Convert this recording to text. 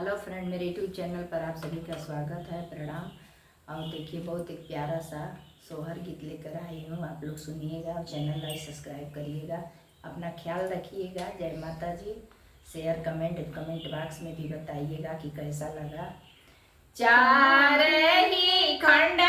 Hello friend, मेरे YouTube channel पर आप सभी का स्वागत है। प्रणाम। और देखिए, बहुत एक प्यारा सा सोहर गीत लेकर आई हूँ। आप लोग सुनिएगा और चैनल लाइक सब्सक्राइब करिएगा। अपना ख्याल रखिएगा। जय माता जी। शेयर कमेंट बॉक्स में भी बताइएगा कि कैसा लगा। चार ही खंड